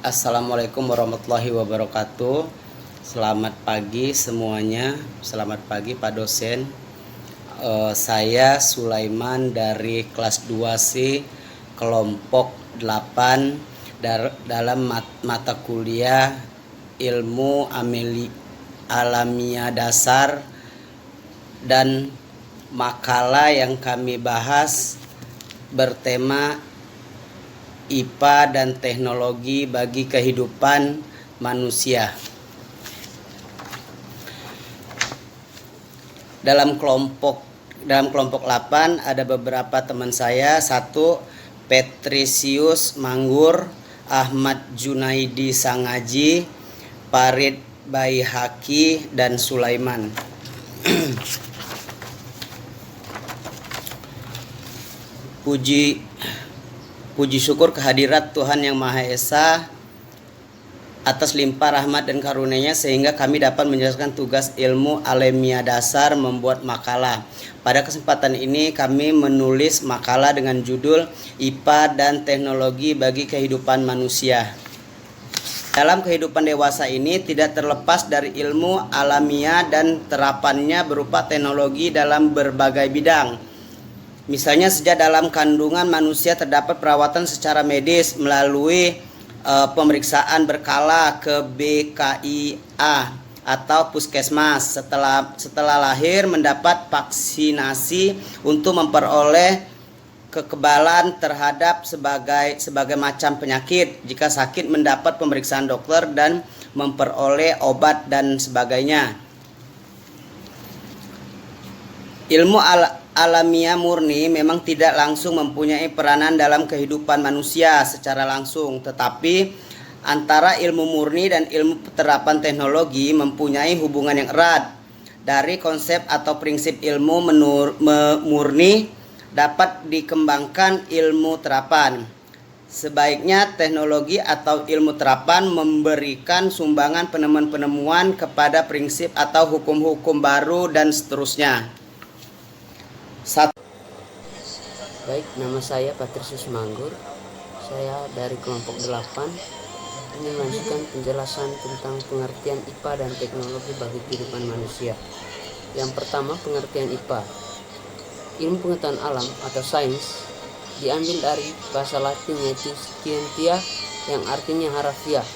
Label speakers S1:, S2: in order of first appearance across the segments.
S1: Assalamualaikum warahmatullahi wabarakatuh. Selamat pagi semuanya. Selamat pagi Pak dosen. Saya Sulaiman dari kelas 2C kelompok 8 dalam mata kuliah ilmu alamiah dasar, dan makalah yang kami bahas bertema IPA dan teknologi bagi kehidupan manusia. Dalam kelompok 8 ada beberapa teman saya. Satu, Petrisius Manggur, Ahmad Junaidi Sangaji, Farid Baihaqi, dan Sulaiman. Puji syukur kehadirat Tuhan Yang Maha Esa atas limpah rahmat dan karunia-Nya sehingga kami dapat menjelaskan tugas ilmu alamiah dasar membuat makalah. Pada kesempatan ini kami menulis makalah dengan judul IPA dan teknologi bagi kehidupan manusia. Dalam kehidupan dewasa ini tidak terlepas dari ilmu alamiah dan terapannya berupa teknologi dalam berbagai bidang. Misalnya sejak dalam kandungan manusia terdapat perawatan secara medis melalui pemeriksaan berkala ke BKIA atau puskesmas. Setelah lahir mendapat vaksinasi untuk memperoleh kekebalan terhadap sebagai macam penyakit. Jika sakit mendapat pemeriksaan dokter dan memperoleh obat dan sebagainya. Ilmu alamiah murni memang tidak langsung mempunyai peranan dalam kehidupan manusia secara langsung, tetapi antara ilmu murni dan ilmu penerapan teknologi mempunyai hubungan yang erat. Dari konsep atau prinsip ilmu murni dapat dikembangkan ilmu terapan. Sebaiknya teknologi atau ilmu terapan memberikan sumbangan penemuan-penemuan kepada prinsip atau hukum-hukum baru dan seterusnya.
S2: Baik, nama saya Petrisius Manggur. Saya dari kelompok 8 ingin melanjutkan penjelasan tentang pengertian IPA dan teknologi bagi kehidupan manusia. Yang pertama, pengertian IPA. Ilmu pengetahuan alam atau sains diambil dari bahasa Latin yaitu scientia yang artinya harafiah.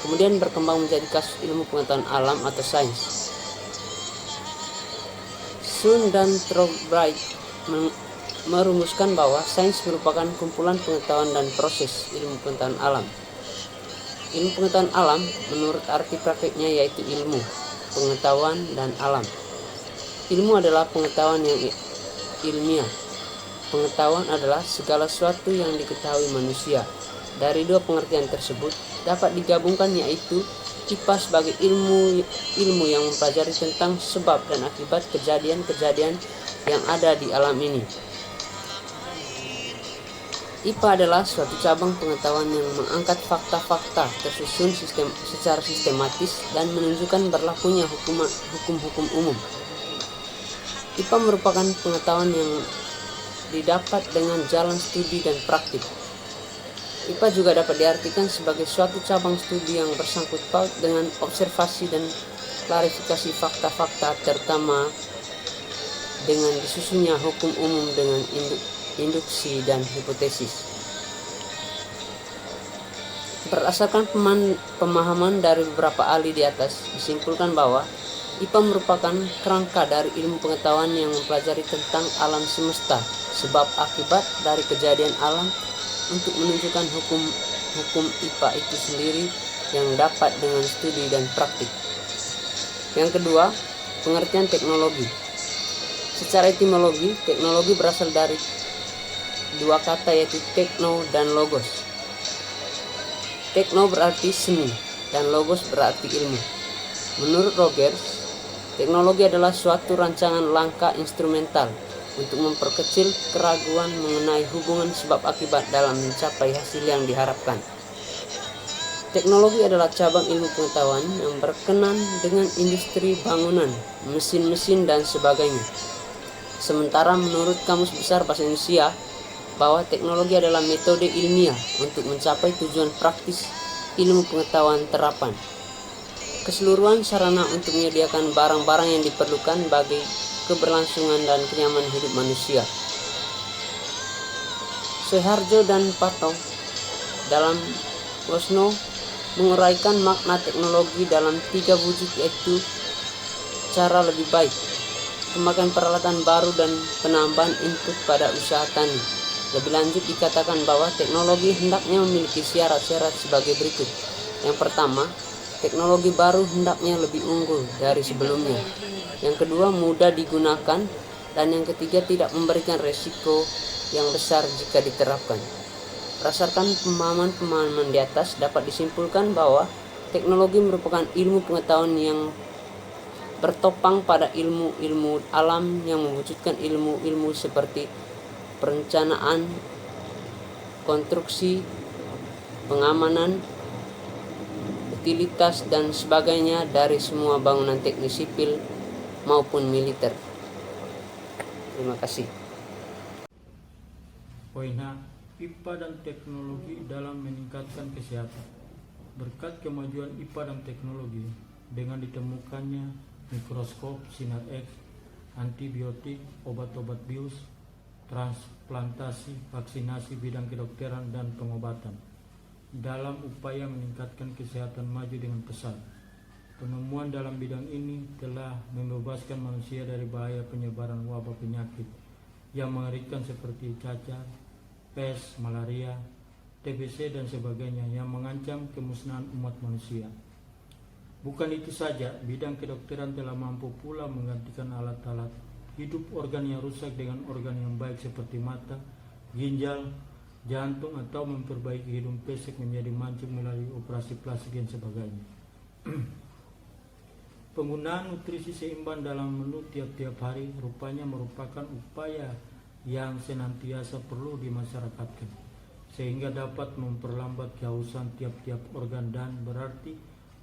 S2: Kemudian berkembang menjadi kasus ilmu pengetahuan alam atau sains. Sun dan Trobright merumuskan bahwa sains merupakan kumpulan pengetahuan dan proses ilmu pengetahuan alam. Ilmu pengetahuan alam menurut arti prakteknya yaitu ilmu, pengetahuan, dan alam. Ilmu adalah pengetahuan yang ilmiah. Pengetahuan adalah segala sesuatu yang diketahui manusia. Dari dua pengertian tersebut dapat digabungkan yaitu IPA sebagai ilmu yang mempelajari tentang sebab dan akibat kejadian-kejadian yang ada di alam ini. IPA adalah suatu cabang pengetahuan yang mengangkat fakta-fakta tersusun secara sistematis dan menunjukkan berlakunya hukum-hukum umum. IPA merupakan pengetahuan yang didapat dengan jalan studi dan praktik. IPA juga dapat diartikan sebagai suatu cabang studi yang bersangkut paut dengan observasi dan klarifikasi fakta-fakta, terutama dengan disusunnya hukum umum dengan induksi dan hipotesis. Berdasarkan pemahaman dari beberapa ahli di atas, disimpulkan bahwa IPA merupakan kerangka dari ilmu pengetahuan yang mempelajari tentang alam semesta, sebab akibat dari kejadian alam, untuk menunjukkan hukum IPA itu sendiri yang dapat dengan studi dan praktik. Yang kedua, pengertian teknologi. Secara etimologi, teknologi berasal dari dua kata yaitu tekno dan logos. Tekno berarti seni dan logos berarti ilmu. Menurut Rogers, teknologi adalah suatu rancangan langkah instrumental untuk memperkecil keraguan mengenai hubungan sebab akibat dalam mencapai hasil yang diharapkan. Teknologi adalah cabang ilmu pengetahuan yang berkenan dengan industri bangunan, mesin-mesin, dan sebagainya. Sementara menurut Kamus Besar Bahasa Indonesia, bahwa teknologi adalah metode ilmiah untuk mencapai tujuan praktis ilmu pengetahuan terapan. Keseluruhan sarana untuk menyediakan barang-barang yang diperlukan bagi keberlangsungan dan kenyamanan hidup manusia. Soeharjo dan Pato dalam Osno menguraikan makna teknologi dalam 3 wujud, yaitu cara lebih baik, pemakaian peralatan baru, dan penambahan input pada usaha tani. Lebih lanjut dikatakan bahwa teknologi hendaknya memiliki syarat-syarat sebagai berikut. Yang pertama, teknologi baru hendaknya lebih unggul dari sebelumnya. Yang kedua, mudah digunakan. Dan yang ketiga, tidak memberikan resiko yang besar jika diterapkan. Berdasarkan pemahaman di atas, dapat disimpulkan bahwa teknologi merupakan ilmu pengetahuan yang bertopang pada ilmu-ilmu alam yang mewujudkan ilmu-ilmu seperti perencanaan, konstruksi, pengamanan, utilitas, dan sebagainya dari semua bangunan teknis sipil maupun militer. Terima kasih.
S3: Poin H. IPA dan teknologi dalam meningkatkan kesehatan. Berkat kemajuan IPA dan teknologi dengan ditemukannya mikroskop, sinar X, antibiotik, obat-obat bius, transplantasi, vaksinasi, bidang kedokteran, dan pengobatan. Dalam upaya meningkatkan kesehatan maju dengan pesat. Penemuan dalam bidang ini telah membebaskan manusia dari bahaya penyebaran wabah penyakit yang mengerikan seperti cacar, pes, malaria, TBC, dan sebagainya yang mengancam kemusnahan umat manusia. Bukan itu saja, bidang kedokteran telah mampu pula menggantikan alat-alat hidup organ yang rusak dengan organ yang baik seperti mata, ginjal, jantung, atau memperbaiki hidung pesek menjadi mancung melalui operasi plastik dan sebagainya. Penggunaan nutrisi seimbang dalam menu tiap-tiap hari rupanya merupakan upaya yang senantiasa perlu dimasyarakatkan, sehingga dapat memperlambat kehausan tiap-tiap organ dan berarti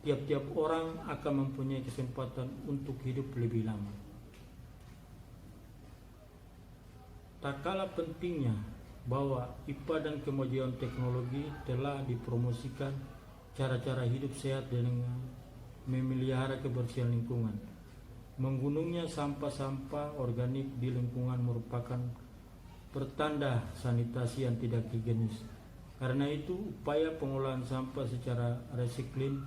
S3: tiap-tiap orang akan mempunyai kesempatan untuk hidup lebih lama. Tak kalah pentingnya bahwa IPA dan kemajuan teknologi telah dipromosikan cara-cara hidup sehat dengan memelihara kebersihan lingkungan. Menggunungnya sampah-sampah organik di lingkungan merupakan pertanda sanitasi yang tidak higienis. Karena itu, upaya pengolahan sampah secara resiklin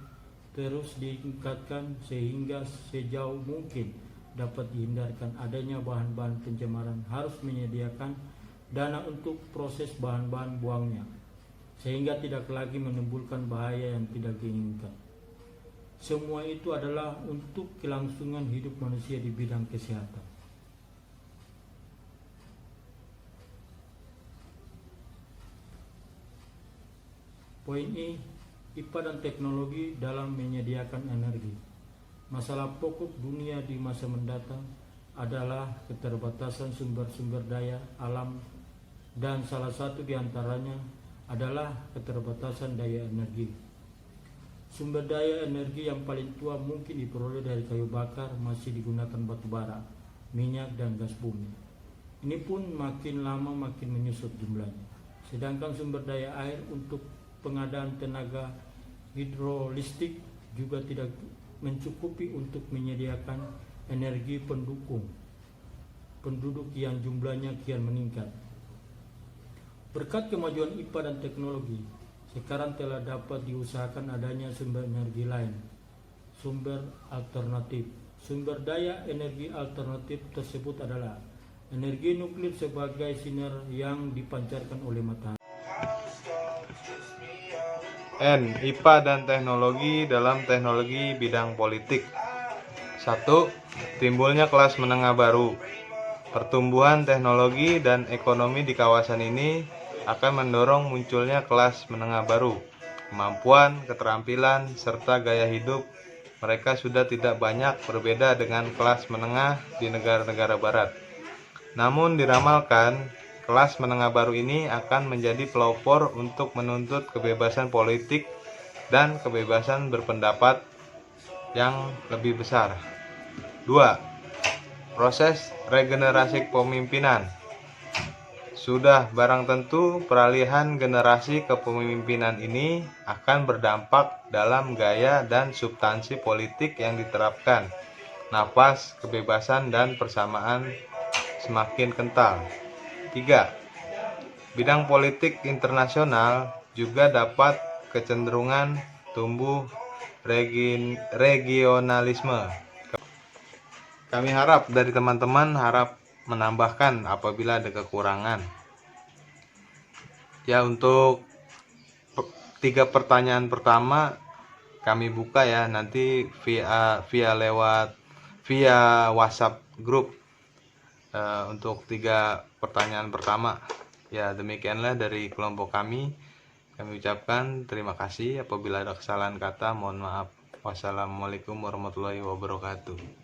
S3: terus ditingkatkan sehingga sejauh mungkin dapat dihindarkan adanya bahan-bahan pencemaran. Harus menyediakan dana untuk proses bahan-bahan buangnya, sehingga tidak lagi menimbulkan bahaya yang tidak diinginkan. Semua itu adalah untuk kelangsungan hidup manusia di bidang kesehatan. Poin I, IPA dan teknologi dalam menyediakan energi. Masalah pokok dunia di masa mendatang adalah keterbatasan sumber-sumber daya alam, dan salah satu di antaranya adalah keterbatasan daya energi. Sumber daya energi yang paling tua mungkin diperoleh dari kayu bakar, masih digunakan batu bara, minyak, dan gas bumi. Ini pun makin lama makin menyusut jumlahnya. Sedangkan sumber daya air untuk pengadaan tenaga hidrolistrik juga tidak mencukupi untuk menyediakan energi penduduk yang jumlahnya kian meningkat. Berkat kemajuan IPA dan teknologi, sekarang telah dapat diusahakan adanya sumber energi lain, sumber alternatif. Sumber daya energi alternatif tersebut adalah energi nuklir sebagai sinar yang dipancarkan oleh matahari.
S4: N. IPA dan teknologi dalam teknologi bidang politik. 1. Timbulnya kelas menengah baru. Pertumbuhan teknologi dan ekonomi di kawasan ini akan mendorong munculnya kelas menengah baru. Kemampuan, keterampilan, serta gaya hidup mereka sudah tidak banyak berbeda dengan kelas menengah di negara-negara barat. Namun diramalkan, kelas menengah baru ini akan menjadi pelopor untuk menuntut kebebasan politik dan kebebasan berpendapat yang lebih besar. 2. Proses regenerasi kepemimpinan. Sudah barang tentu peralihan generasi kepemimpinan ini akan berdampak dalam gaya dan substansi politik yang diterapkan. Napas, kebebasan, dan persamaan semakin kental. 3. Bidang politik internasional juga dapat kecenderungan tumbuh regionalisme. Kami harap dari teman-teman menambahkan apabila ada kekurangan. Ya, untuk 3 pertanyaan pertama kami buka ya, nanti via WhatsApp grup untuk 3 pertanyaan pertama. Ya, demikianlah dari kelompok kami. Kami ucapkan terima kasih. Apabila ada kesalahan kata, mohon maaf. Wassalamualaikum warahmatullahi wabarakatuh.